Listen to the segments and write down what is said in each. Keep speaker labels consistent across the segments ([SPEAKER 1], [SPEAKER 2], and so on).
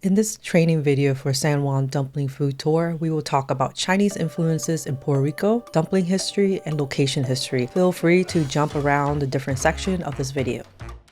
[SPEAKER 1] In this training video for San Juan Dumpling Food Tour, we will talk about Chinese influences in Puerto Rico, dumpling history, and location history. Feel free to jump around the different sections of this video.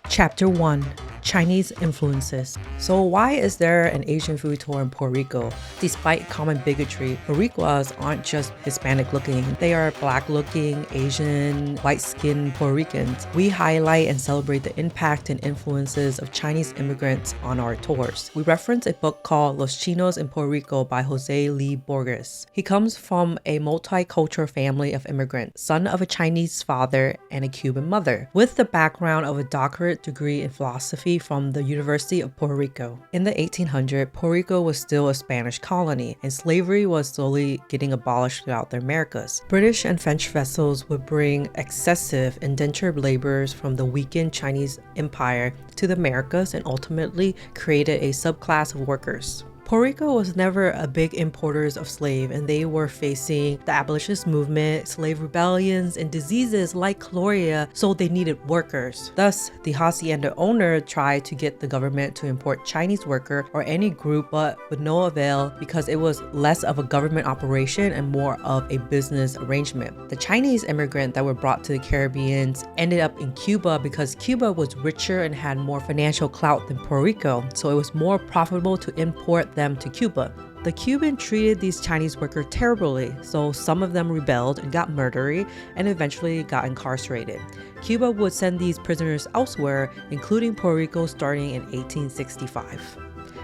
[SPEAKER 1] Chapter 1. Chinese influences. So why is there an Asian food tour in Puerto Rico? Despite common bigotry, Boricuas aren't just Hispanic looking. They are black looking, Asian, white-skinned Puerto Ricans. We highlight and celebrate the impact and influences of Chinese immigrants on our tours. We reference a book called Los Chinos in Puerto Rico by Jose Lee Borges. He comes from a multicultural family of immigrants, son of a Chinese father and a Cuban mother, with the background of a doctorate degree in philosophy from the University of Puerto Rico. In the 1800s, Puerto Rico was still a Spanish colony, and slavery was slowly getting abolished throughout the Americas. British and French vessels would bring excessive indentured laborers from the weakened Chinese empire to the Americas and ultimately created a subclass of workers. Puerto Rico was never a big importers of slave, and they were facing the abolitionist movement, slave rebellions, and diseases like cholera, so they needed workers. Thus, the hacienda owner tried to get the government to import Chinese worker or any group, but with no avail because it was less of a government operation and more of a business arrangement. The Chinese immigrants that were brought to the Caribbean ended up in Cuba because Cuba was richer and had more financial clout than Puerto Rico, so it was more profitable to import them to Cuba. The Cuban treated these Chinese workers terribly, so some of them rebelled and got murdery and eventually got incarcerated. Cuba would send these prisoners elsewhere, including Puerto Rico, starting in 1865.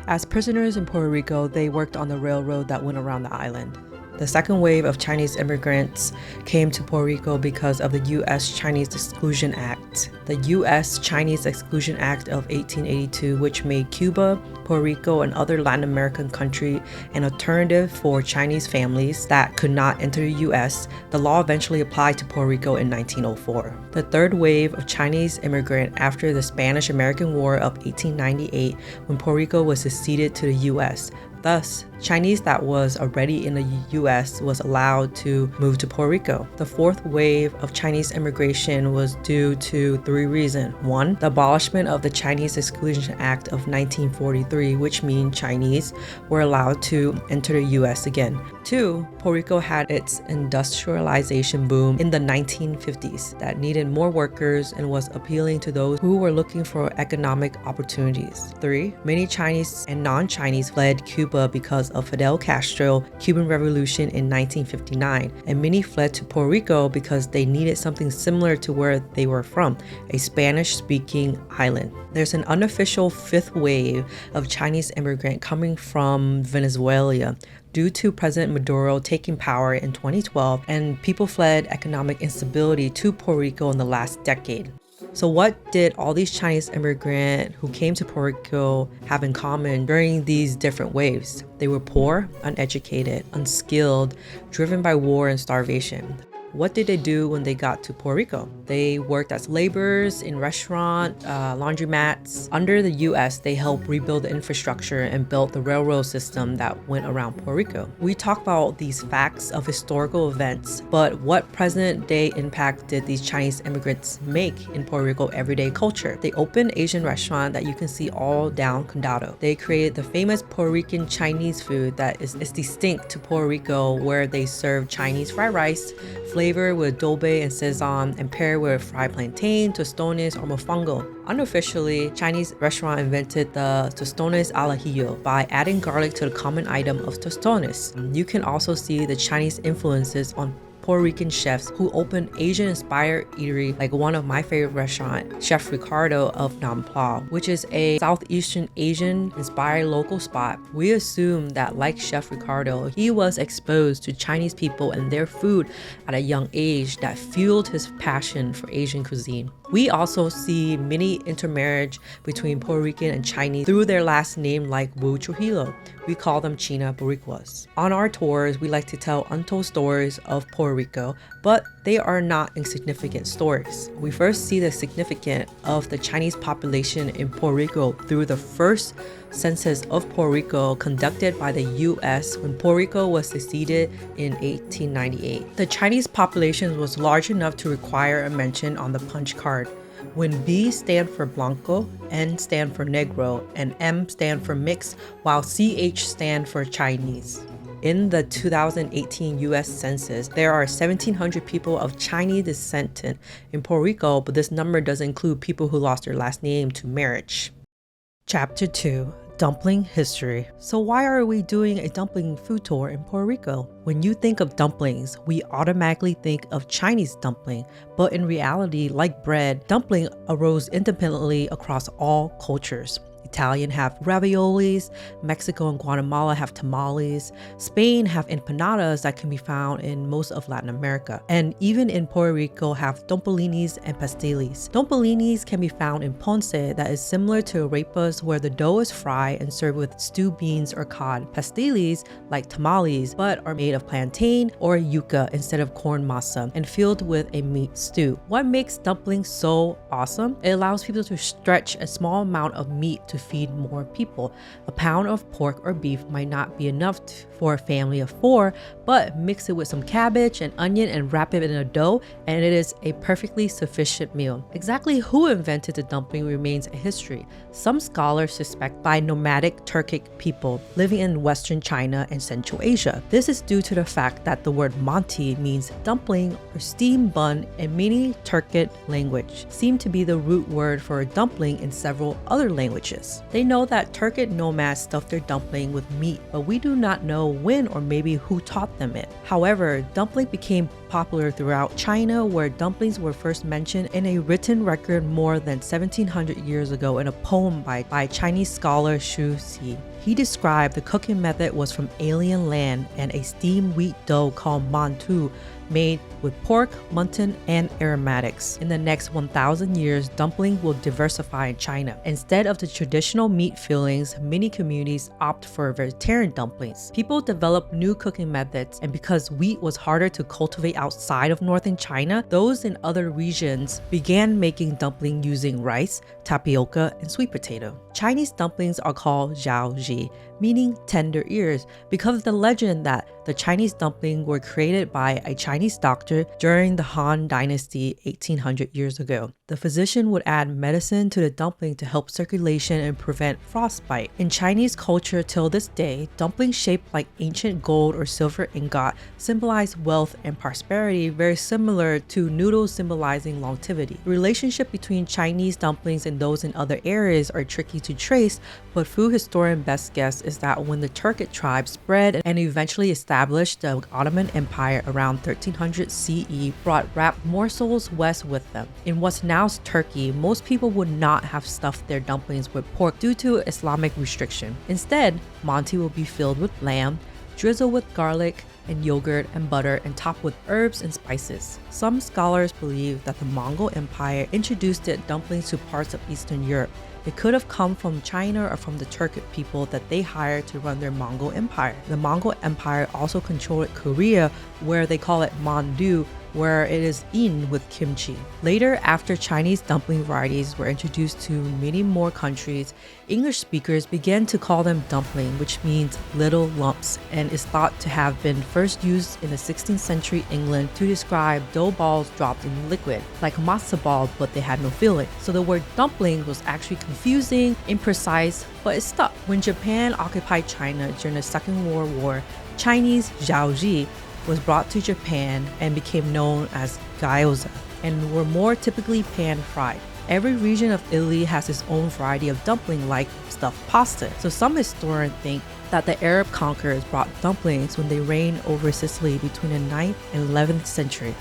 [SPEAKER 1] As prisoners in Puerto Rico, they worked on the railroad that went around the island. The second wave of Chinese immigrants came to Puerto Rico because of the U.S.-Chinese Exclusion Act. The U.S.-Chinese Exclusion Act of 1882, which made Cuba, Puerto Rico, and other Latin American countries an alternative for Chinese families that could not enter the U.S. The law eventually applied to Puerto Rico in 1904. The third wave of Chinese immigrants after the Spanish-American War of 1898, when Puerto Rico was seceded to the U.S. Thus, Chinese that was already in the U.S. was allowed to move to Puerto Rico. The fourth wave of Chinese immigration was due to three reasons. One, the abolishment of the Chinese Exclusion Act of 1943, which means Chinese were allowed to enter the U.S. again. Two, Puerto Rico had its industrialization boom in the 1950s that needed more workers and was appealing to those who were looking for economic opportunities. Three, many Chinese and non-Chinese fled Cuba because of Fidel Castro's Cuban Revolution in 1959, and many fled to Puerto Rico because they needed something similar to where they were from, a Spanish-speaking island. There's an unofficial fifth wave of Chinese immigrants coming from Venezuela due to President Maduro taking power in 2012, and people fled economic instability to Puerto Rico in the last decade. So what did all these Chinese immigrants who came to Puerto Rico have in common during these different waves? They were poor, uneducated, unskilled, driven by war and starvation. What did they do when they got to Puerto Rico? They worked as laborers in restaurants, laundromats. Under the U.S., they helped rebuild the infrastructure and built the railroad system that went around Puerto Rico. We talk about these facts of historical events, but what present-day impact did these Chinese immigrants make in Puerto Rico everyday culture? They opened Asian restaurant that you can see all down Condado. They created the famous Puerto Rican Chinese food that is distinct to Puerto Rico, where they serve Chinese fried rice, flavored with adobe and sesame, and paired with fried plantain, tostones, or mofongo. Unofficially, Chinese restaurant invented the tostones al ajillo by adding garlic to the common item of tostones. You can also see the Chinese influences on Puerto Rican chefs who opened Asian-inspired eatery like one of my favorite restaurants, Chef Ricardo of Nam Pla, which is a Southeastern Asian-inspired local spot. We assume that, like Chef Ricardo, he was exposed to Chinese people and their food at a young age that fueled his passion for Asian cuisine. We also see many intermarriage between Puerto Rican and Chinese through their last name, like Wu Trujillo. We call them China Boricuas. On our tours, we like to tell untold stories of Puerto Rico, but they are not insignificant stories. We first see the significance of the Chinese population in Puerto Rico through the first census of Puerto Rico conducted by the U.S. when Puerto Rico was seceded in 1898. The Chinese population was large enough to require a mention on the punch card. when B stand for Blanco, N stand for Negro, and M stand for Mixed, while CH stand for Chinese. In the 2018 US Census, there are 1,700 people of Chinese descent in Puerto Rico, but this number doesn't include people who lost their last name to marriage. Chapter 2. Dumpling History. So why are we doing a dumpling food tour in Puerto Rico? When you think of dumplings, we automatically think of Chinese dumpling, but in reality, like bread, dumpling arose independently across all cultures. Italian have raviolis, Mexico and Guatemala have tamales, Spain have empanadas that can be found in most of Latin America, and even in Puerto Rico have dumplings and pasteles. Dumplings can be found in ponce that is similar to arepas where the dough is fried and served with stewed beans or cod. Pasteles, like tamales, but are made of plantain or yuca instead of corn masa and filled with a meat stew. What makes dumplings so awesome? It allows people to stretch a small amount of meat to feed more people. A pound of pork or beef might not be enough for a family of 4, but mix it with some cabbage and onion and wrap it in a dough, and it is a perfectly sufficient meal. Exactly who invented the dumpling remains a mystery. Some scholars suspect by nomadic Turkic people living in Western China and Central Asia. This is due to the fact that the word manti means dumpling or steamed bun, and many Turkic language seem to be the root word for a dumpling in several other languages. They know that Turkic nomads stuffed their dumpling with meat, but we do not know when or maybe who taught them it. However, dumpling became popular throughout China, where dumplings were first mentioned in a written record more than 1700 years ago in a poem by Chinese scholar Xu Xi. He described the cooking method was from alien land and a steamed wheat dough called mantu made with pork, mutton, and aromatics. In the next 1,000 years, dumpling will diversify in China. Instead of the traditional meat fillings, many communities opt for vegetarian dumplings. People developed new cooking methods, and because wheat was harder to cultivate outside of northern China, those in other regions began making dumpling using rice, tapioca, and sweet potato. Chinese dumplings are called jiaoji, meaning tender ears, because of the legend that the Chinese dumpling were created by a Chinese doctor during the Han Dynasty 1800 years ago. The physician would add medicine to the dumpling to help circulation and prevent frostbite. In Chinese culture till this day, dumplings shaped like ancient gold or silver ingot symbolize wealth and prosperity, very similar to noodles symbolizing longevity. The relationship between Chinese dumplings and those in other areas are tricky to trace, but food historian best guess is that when the Turkic tribes spread and eventually established the Ottoman Empire around 1300 CE, brought wrapped morsels west with them. In what's now Turkey, most people would not have stuffed their dumplings with pork due to Islamic restriction. Instead, manti will be filled with lamb, drizzled with garlic and yogurt and butter, and topped with herbs and spices. Some scholars believe that the Mongol Empire introduced dumplings to parts of Eastern Europe. It could have come from China or from the Turkic people that they hired to run their Mongol Empire. The Mongol Empire also controlled Korea, where they call it mandu, where it is eaten with kimchi. Later, after Chinese dumpling varieties were introduced to many more countries, English speakers began to call them dumpling, which means little lumps, and is thought to have been first used in the 16th century England to describe dough balls dropped in liquid, like a matzo ball, but they had no filling. So the word dumpling was actually confusing, imprecise, but it stuck. When Japan occupied China during the Second World War, Chinese jiaoji was brought to Japan and became known as gyoza, and were more typically pan-fried. Every region of Italy has its own variety of dumpling, like stuffed pasta. So some historians think that the Arab conquerors brought dumplings when they reigned over Sicily between the 9th and 11th century.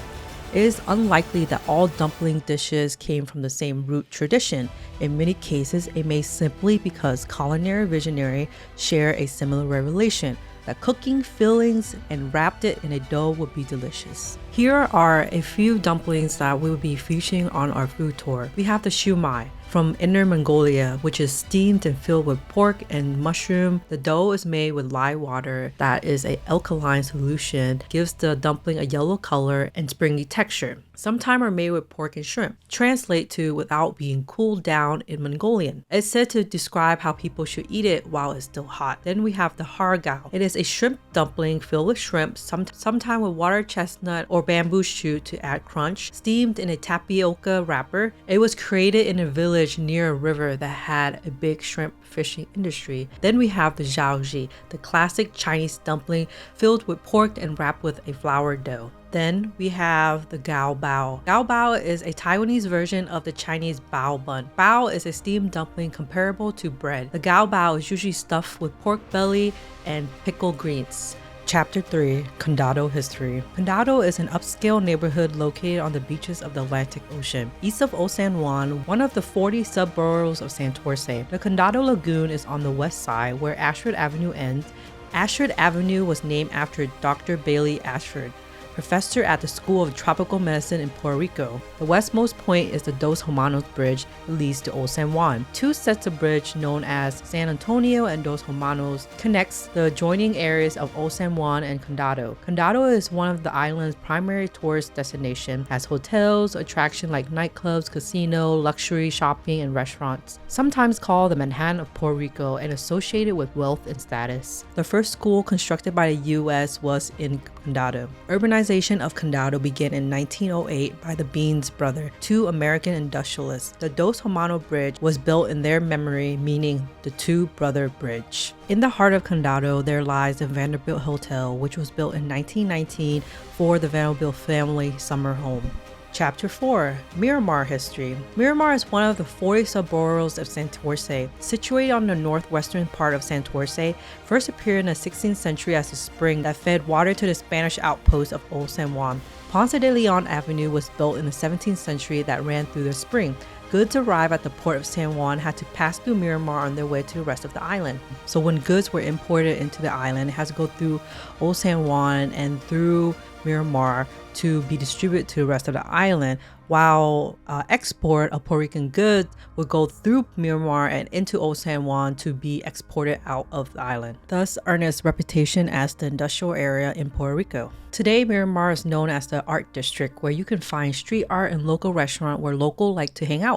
[SPEAKER 1] It is unlikely that all dumpling dishes came from the same root tradition. In many cases, it may simply because culinary visionaries share a similar revelation that cooking fillings and wrapped it in a dough would be delicious. Here are a few dumplings that we will be featuring on our food tour. We have the shumai. from Inner Mongolia, which is steamed and filled with pork and mushroom. The dough is made with lye water that is an alkaline solution, gives the dumpling a yellow color and springy texture. Sometimes are made with pork and shrimp. Translate to without being cooled down in Mongolian. It's said to describe how people should eat it while it's still hot. Then we have the hargao. It is a shrimp dumpling filled with shrimp, sometimes with water chestnut or bamboo shoot to add crunch, steamed in a tapioca wrapper. It was created in a village near a river that had a big shrimp fishing industry. Then we have the jiaozi, the classic Chinese dumpling filled with pork and wrapped with a flour dough. Then we have the gao bao. Gao bao is a Taiwanese version of the Chinese bao bun. Bao is a steamed dumpling comparable to bread. The gao bao is usually stuffed with pork belly and pickled greens. Chapter 3, Condado History. Condado is an upscale neighborhood located on the beaches of the Atlantic Ocean, east of Old San Juan, one of the 40 sub-boroughs of Santurce. The Condado Lagoon is on the west side, where Ashford Avenue ends. Ashford Avenue was named after Dr. Bailey Ashford, professor at the School of Tropical Medicine in Puerto Rico. The westmost point is the Dos Hermanos Bridge that leads to Old San Juan. Two sets of bridge known as San Antonio and Dos Hermanos connects the adjoining areas of Old San Juan and Condado. Condado is one of the island's primary tourist destinations, has hotels, attractions like nightclubs, casino, luxury shopping, and restaurants. Sometimes called the Manhattan of Puerto Rico and associated with wealth and status. The first school constructed by the U.S. was in Condado. Urbanization of Condado began in 1908 by the Beans brothers, two American industrialists. The Dos Hermanos Bridge was built in their memory, meaning the Two Brother Bridge. In the heart of Condado, there lies the Vanderbilt Hotel, which was built in 1919 for the Vanderbilt family summer home. Chapter 4, Miramar History. Miramar is one of the 40 sub-boroughs of Santurce. Situated on the northwestern part of Santurce, first appeared in the 16th century as a spring that fed water to the Spanish outpost of Old San Juan. Ponce de Leon Avenue was built in the 17th century that ran through the spring. Goods arrived at the port of San Juan had to pass through Miramar on their way to the rest of the island. So when goods were imported into the island, it has to go through Old San Juan and through Miramar to be distributed to the rest of the island, while export of Puerto Rican goods would go through Miramar and into Old San Juan to be exported out of the island, thus earning its reputation as the industrial area in Puerto Rico. Today, Miramar is known as the Art District, where you can find street art and local restaurant where locals like to hang out.